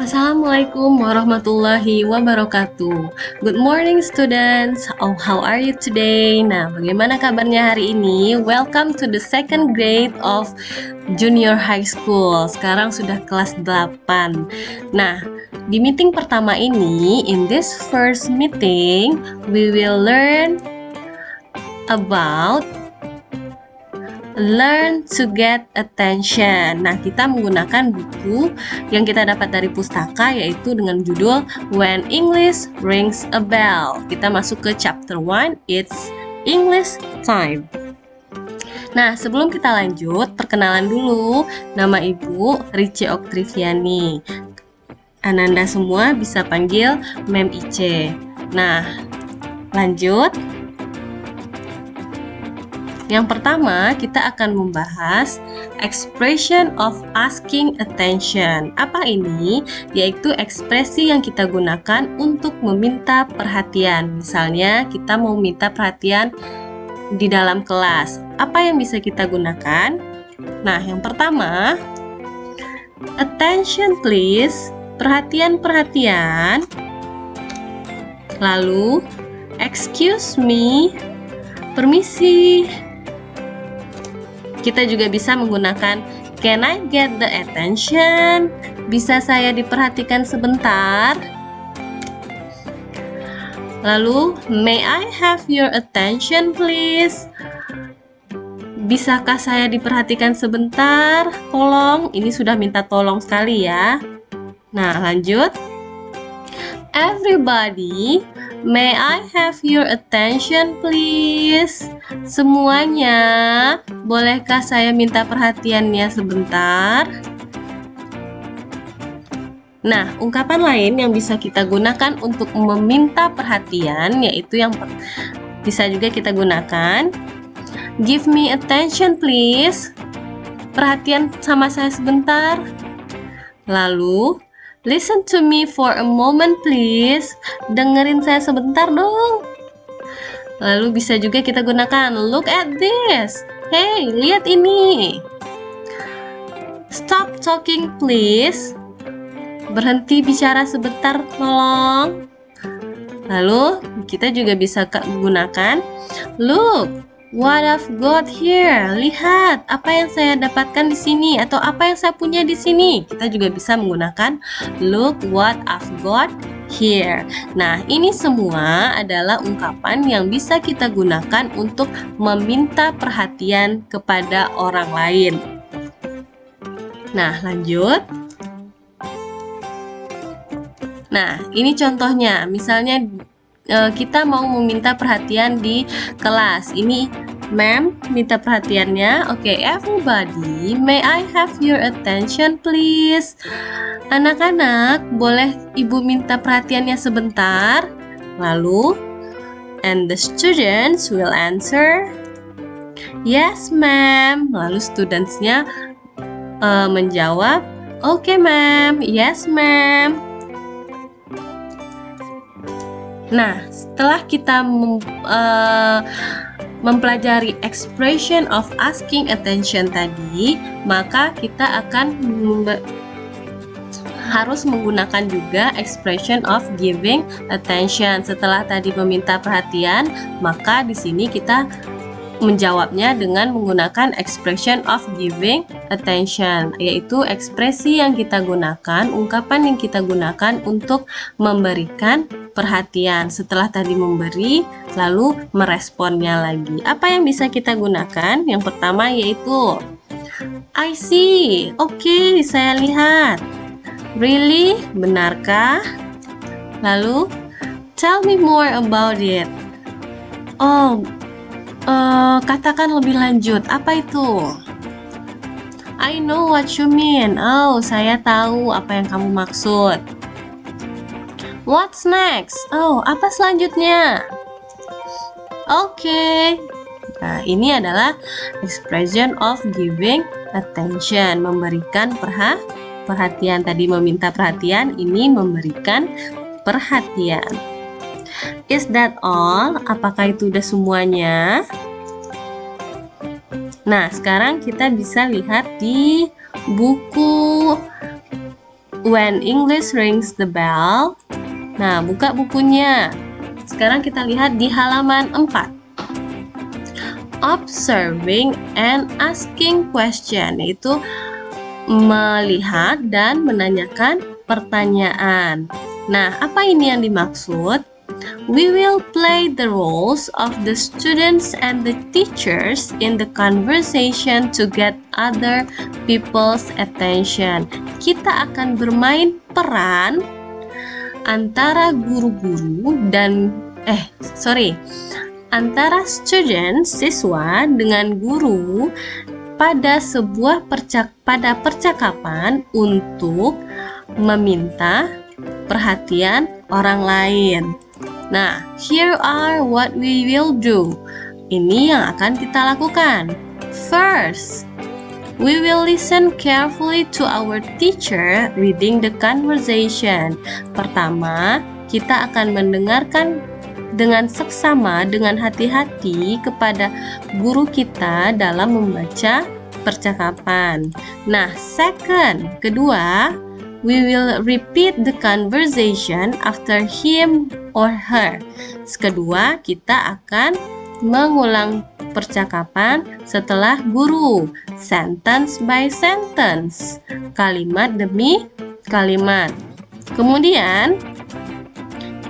Assalamualaikum warahmatullahi wabarakatuh. Good morning students. Oh, how are you today? Nah, bagaimana kabarnya hari ini? Welcome to the second grade of junior high school. Sekarang sudah kelas 8. Nah, di meeting pertama ini, in this first meeting, we will learn about Learn to Get Attention. Nah, kita menggunakan buku yang kita dapat dari pustaka, yaitu dengan judul When English Rings a Bell. Kita masuk ke chapter 1, It's English Time. Nah, sebelum kita lanjut, perkenalan dulu. Nama Ibu Rice Oktriviani. Ananda semua bisa panggil Mem Ice. Nah, lanjut. Yang pertama, kita akan membahas expression of asking attention. Apa ini? Yaitu ekspresi yang kita gunakan untuk meminta perhatian. Misalnya, kita mau minta perhatian di dalam kelas. Apa yang bisa kita gunakan? Nah, yang pertama, attention please. Perhatian. Lalu, excuse me. Permisi. Kita juga bisa menggunakan can I get the attention? Bisa saya diperhatikan sebentar? Lalu, may I have your attention please? Bisakah saya diperhatikan sebentar? Tolong, ini sudah minta tolong sekali ya. Nah, lanjut. Everybody, may I have your attention please? Semuanya, bolehkah saya minta perhatiannya sebentar? Nah, ungkapan lain yang bisa kita gunakan untuk meminta perhatian, yaitu yang bisa juga kita gunakan give me attention please. Perhatian sama saya sebentar. Lalu, listen to me for a moment please. Dengerin saya sebentar dong. Lalu bisa juga kita gunakan look at this. Hey, lihat ini. Stop talking please. Berhenti bicara sebentar tolong. Lalu kita juga bisa gunakan look what I've got here. Lihat apa yang saya dapatkan di sini atau apa yang saya punya di sini. Kita juga bisa menggunakan look what I've got here. Nah, ini semua adalah ungkapan yang bisa kita gunakan untuk meminta perhatian kepada orang lain. Nah, lanjut. Nah, ini contohnya. Misalnya kita mau meminta perhatian di kelas. Ini ma'am minta perhatiannya. Oke, everybody, may I have your attention please? Anak-anak, boleh ibu minta perhatiannya sebentar? Lalu, and the students will answer, yes ma'am. Lalu studentsnya menjawab, okay ma'am, yes ma'am. Nah, setelah kita mempelajari expression of asking attention tadi, maka kita akan harus menggunakan juga expression of giving attention. Setelah tadi meminta perhatian, maka di sini kita menjawabnya dengan menggunakan expression of giving attention, yaitu ekspresi yang kita gunakan, ungkapan yang kita gunakan untuk memberikan perhatian. Setelah tadi memberi, lalu meresponnya lagi. Apa yang bisa kita gunakan? Yang pertama yaitu I see. Oke, saya lihat. Really? Benarkah? Lalu tell me more about it. Oh, katakan lebih lanjut. Apa itu? I know what you mean. Oh, saya tahu apa yang kamu maksud. What's next? Oh, apa selanjutnya? Oke. Nah, ini adalah expression of giving attention, memberikan perhatian. Tadi meminta perhatian, ini memberikan perhatian. Is that all? Apakah itu udah semuanya? Nah, sekarang kita bisa lihat di buku When English rings the bell. Nah, buka bukunya. Sekarang kita lihat di halaman 4. Observing and asking question, yaitu melihat dan menanyakan pertanyaan. Nah, apa ini yang dimaksud? We will play the roles of the students and the teachers in the conversation to get other people's attention. Kita akan bermain peran antara guru-guru dan antara students, siswa dengan guru pada sebuah percakapan untuk meminta perhatian orang lain. Nah, here are what we will do. Ini yang akan kita lakukan. First, we will listen carefully to our teacher reading the conversation. Pertama, kita akan mendengarkan dengan seksama, dengan hati-hati kepada guru kita dalam membaca percakapan. Nah, second, kedua, we will repeat the conversation after him or her. Kedua, kita akan mengulang percakapan setelah guru, sentence by sentence, kalimat demi kalimat. Kemudian,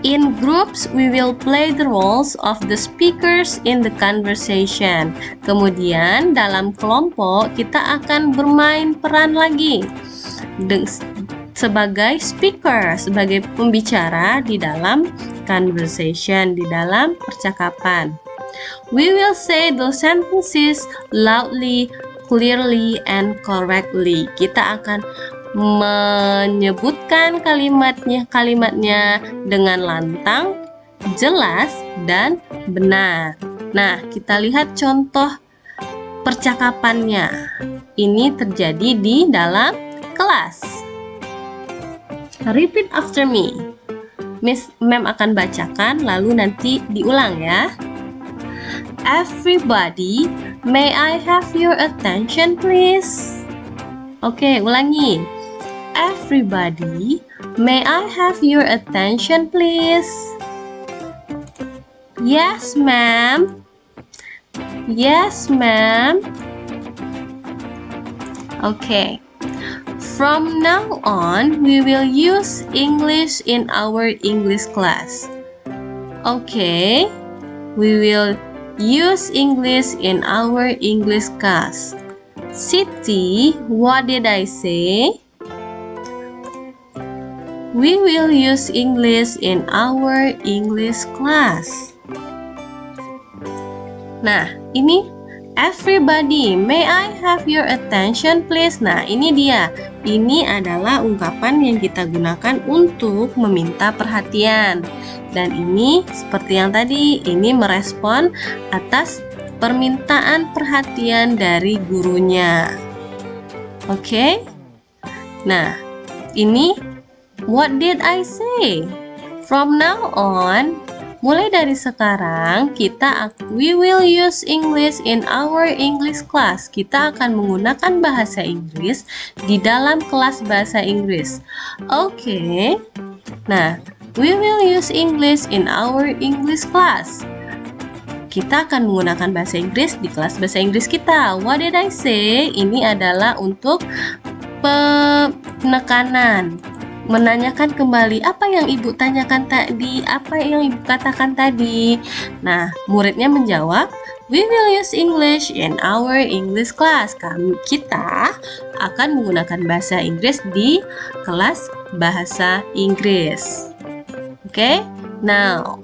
in groups, we will play the roles of the speakers in the conversation. Kemudian, dalam kelompok, kita akan bermain peran lagi sebagai speaker, sebagai pembicara di dalam conversation, di dalam percakapan. We will say those sentences loudly, clearly, and correctly. Kita akan menyebutkan kalimatnya dengan lantang, jelas, dan benar. Nah, kita lihat contoh percakapannya. Ini terjadi di dalam kelas. Repeat after me. Ma'am akan bacakan, lalu nanti diulang ya. Everybody, may I have your attention please? Oke, ulangi. Everybody, may I have your attention please? Yes, ma'am. Yes, ma'am. Okay. From now on, we will use English in our English class. Okay, we will use English in our English class. Siti, what did I say? We will use English in our English class. Nah, ini everybody, may I have your attention please? Nah, ini dia. Ini adalah ungkapan yang kita gunakan untuk meminta perhatian. Dan ini seperti yang tadi, ini merespon atas permintaan perhatian dari gurunya. Oke? Nah, ini what did I say? From now on, mulai dari sekarang, we will use English in our English class. Kita akan menggunakan bahasa Inggris di dalam kelas bahasa Inggris. Oke. Nah, we will use English in our English class. Kita akan menggunakan bahasa Inggris di kelas bahasa Inggris kita. What did I say? Ini adalah untuk penekanan. Menanyakan kembali apa yang ibu tanyakan tadi, apa yang ibu katakan tadi. Nah, muridnya menjawab, we will use English in our English class. Kita akan menggunakan bahasa Inggris di kelas bahasa Inggris. Oke, now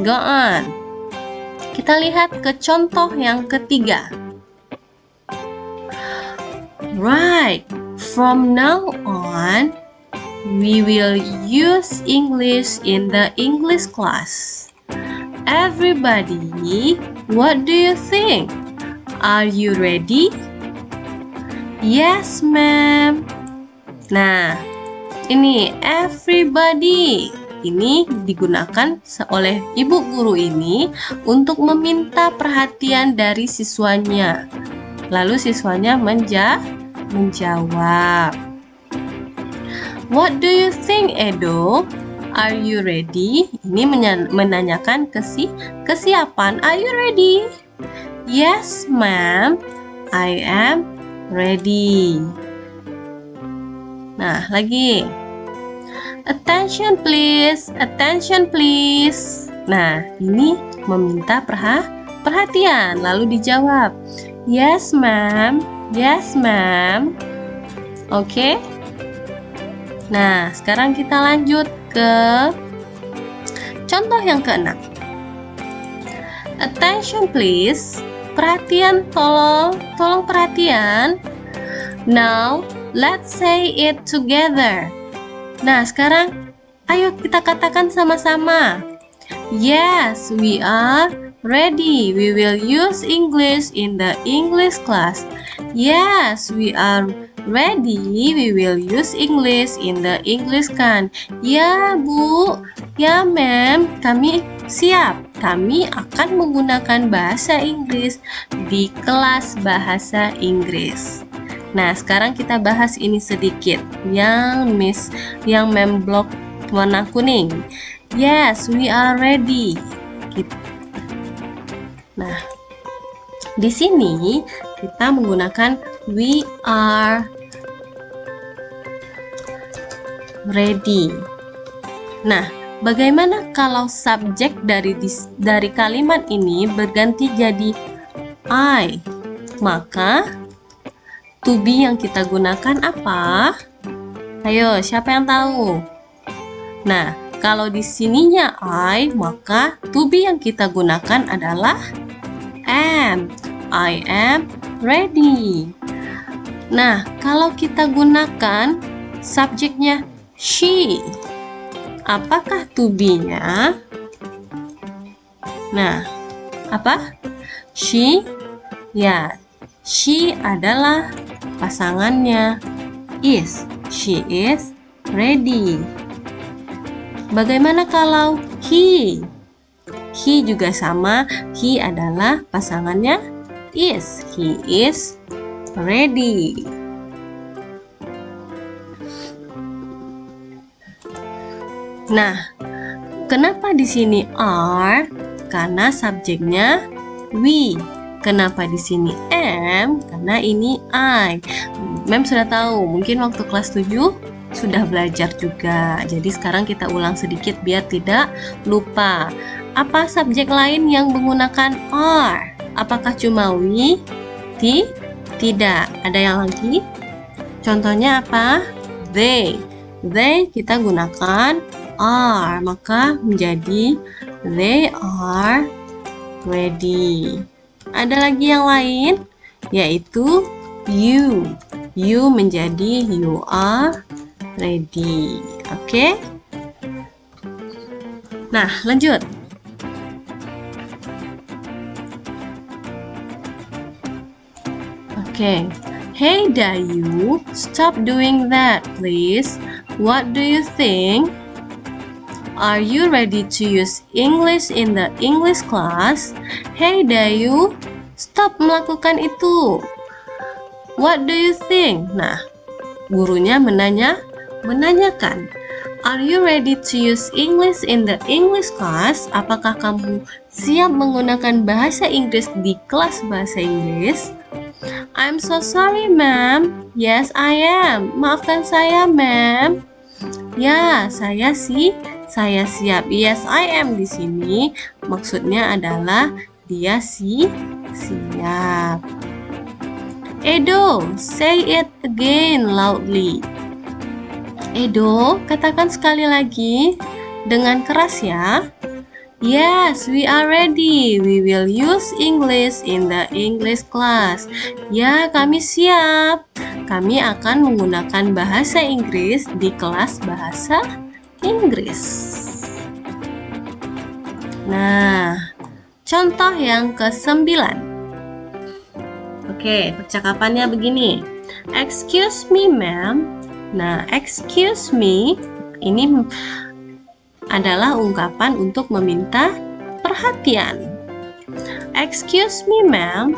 go on. Kita lihat ke contoh yang ketiga. Right, from now on, we will use English in the English class. Everybody, what do you think? Are you ready? Yes, ma'am. Nah, ini everybody. Ini digunakan oleh ibu guru ini untuk meminta perhatian dari siswanya. Lalu siswanya menjawab. What do you think, Edo? Are you ready? Ini menanyakan kesiapan. Are you ready? Yes, ma'am. I am ready. Nah, lagi. Attention please. Attention please. Nah, ini meminta perhatian. Lalu dijawab. Yes, ma'am. Yes, ma'am. Oke. Nah, sekarang kita lanjut ke contoh yang keenam. Attention please. Perhatian, tolong perhatian. Now, let's say it together. Nah, sekarang ayo kita katakan sama-sama. Yes, we are ready. We will use English in the English class. Yes, we are ready. We will use English in the English class. Ya, Bu. Ya, ma'am. Kami siap. Kami akan menggunakan bahasa Inggris di kelas bahasa Inggris. Nah, sekarang kita bahas ini sedikit. Yang memblok warna kuning. Yes, we are ready. Nah, di sini kita menggunakan we are ready. Nah, bagaimana kalau subjek dari kalimat ini berganti jadi I? Maka to be yang kita gunakan apa? Ayo, siapa yang tahu? Nah, kalau di sininya I, maka to be yang kita gunakan adalah am. I am ready. Nah, kalau kita gunakan subjeknya she, apakah to be-nya? Nah, apa? She? Ya, she adalah pasangannya is. She is ready. Bagaimana kalau he? He juga sama. He adalah pasangannya is. He is ready. Nah, kenapa di sini are? Karena subjeknya we. Kenapa di sini am? Karena ini I. Mem sudah tahu, mungkin waktu kelas 7 sudah belajar juga. Jadi sekarang kita ulang sedikit biar tidak lupa. Apa subjek lain yang menggunakan are? Apakah cuma we? Tidak. Ada yang lagi? Contohnya apa? They. They kita gunakan are, maka menjadi they are ready. Ada lagi yang lain, yaitu you. You menjadi you are ready. Oke? Nah, lanjut. Oke. Hey Dayu, stop doing that, please. What do you think? Are you ready to use English in the English class? Hey Dayu, stop melakukan itu. What do you think? Nah, gurunya menanyakan, are you ready to use English in the English class? Apakah kamu siap menggunakan bahasa Inggris di kelas bahasa Inggris? I'm so sorry, ma'am. Yes, I am. Maafkan saya, ma'am. Ya, saya siap. Yes, I am di sini maksudnya adalah dia siap. Edo, say it again loudly. Edo, katakan sekali lagi dengan keras ya. Yes, we are ready. We will use English in the English class. Ya, kami siap. Kami akan menggunakan bahasa Inggris di kelas bahasa Inggris. Nah, contoh yang ke-9. Oke, percakapannya begini. Excuse me, ma'am. Nah, excuse me ini adalah ungkapan untuk meminta perhatian. Excuse me, ma'am.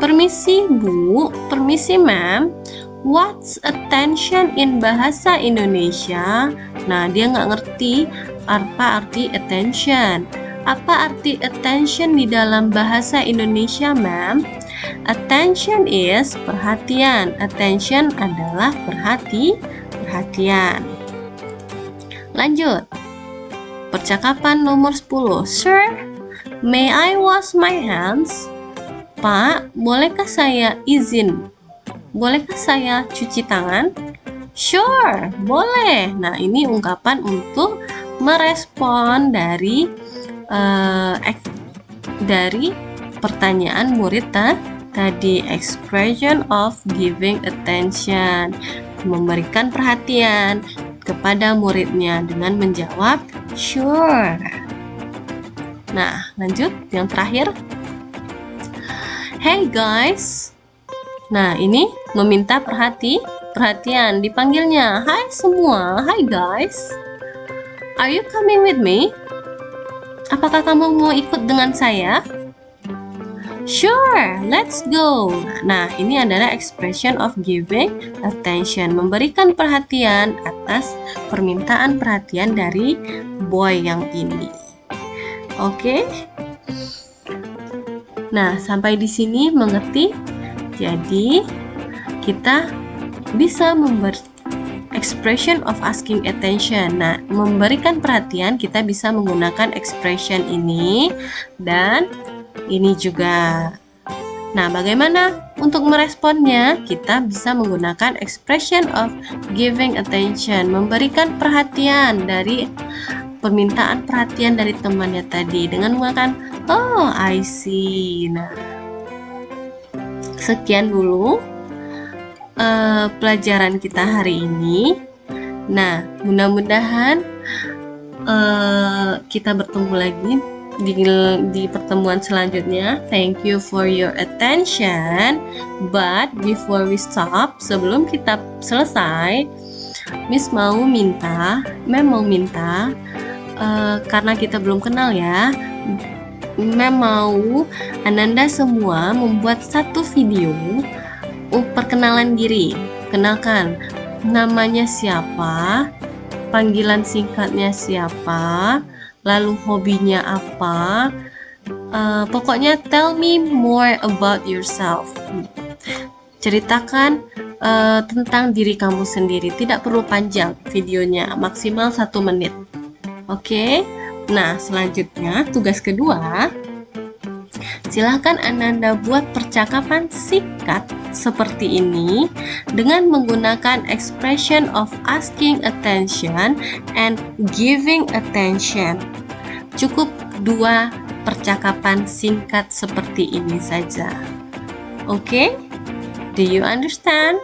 Permisi, Bu. Permisi, ma'am. What's attention in bahasa Indonesia? Nah, dia nggak ngerti apa arti attention. Apa arti attention di dalam bahasa Indonesia, ma'am? Attention is perhatian. Attention adalah perhatian. Lanjut. Percakapan nomor 10. Sir, may I wash my hands? Pak, bolehkah saya izin? Bolehkah saya cuci tangan? Sure, boleh. Nah, ini ungkapan untuk merespon dari pertanyaan murid tadi. Expression of giving attention, memberikan perhatian kepada muridnya dengan menjawab sure. Nah, lanjut yang terakhir. Hey guys. Nah, ini meminta perhatian, dipanggilnya hai semua. Hi guys, are you coming with me? Apakah kamu mau ikut dengan saya? Sure, let's go. Nah, ini adalah expression of giving attention, memberikan perhatian atas permintaan perhatian dari boy yang ini. Oke. Nah, sampai di sini mengerti? Jadi, kita bisa expression of asking attention. Nah, memberikan perhatian kita bisa menggunakan expression ini dan ini juga. Nah, bagaimana untuk meresponnya? Kita bisa menggunakan expression of giving attention, memberikan perhatian dari permintaan perhatian dari temannya tadi dengan menggunakan oh, I see. Nah, sekian dulu pelajaran kita hari ini. Nah, mudah-mudahan kita bertemu lagi di pertemuan selanjutnya. Thank you for your attention. But before we stop, sebelum kita selesai, Miss mau minta karena kita belum kenal ya, Mem mau Ananda semua membuat satu video perkenalan diri. Kenalkan namanya siapa, panggilan singkatnya siapa, lalu hobinya apa, pokoknya tell me more about yourself. Ceritakan tentang diri kamu sendiri, tidak perlu panjang videonya, maksimal 1 menit. Oke. Nah, selanjutnya tugas kedua, silahkan Ananda buat percakapan singkat seperti ini dengan menggunakan expression of asking attention and giving attention. Cukup 2 percakapan singkat seperti ini saja. Oke? Do you understand?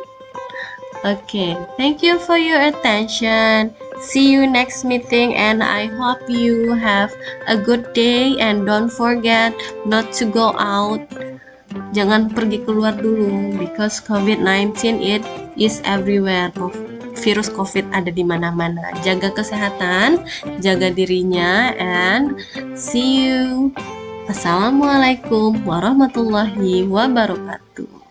Okay, thank you for your attention. See you next meeting and I hope you have a good day and don't forget not to go out. Jangan pergi keluar dulu because COVID-19 it is everywhere. Virus COVID ada di mana-mana. Jaga kesehatan, jaga dirinya and see you. Assalamualaikum warahmatullahi wabarakatuh.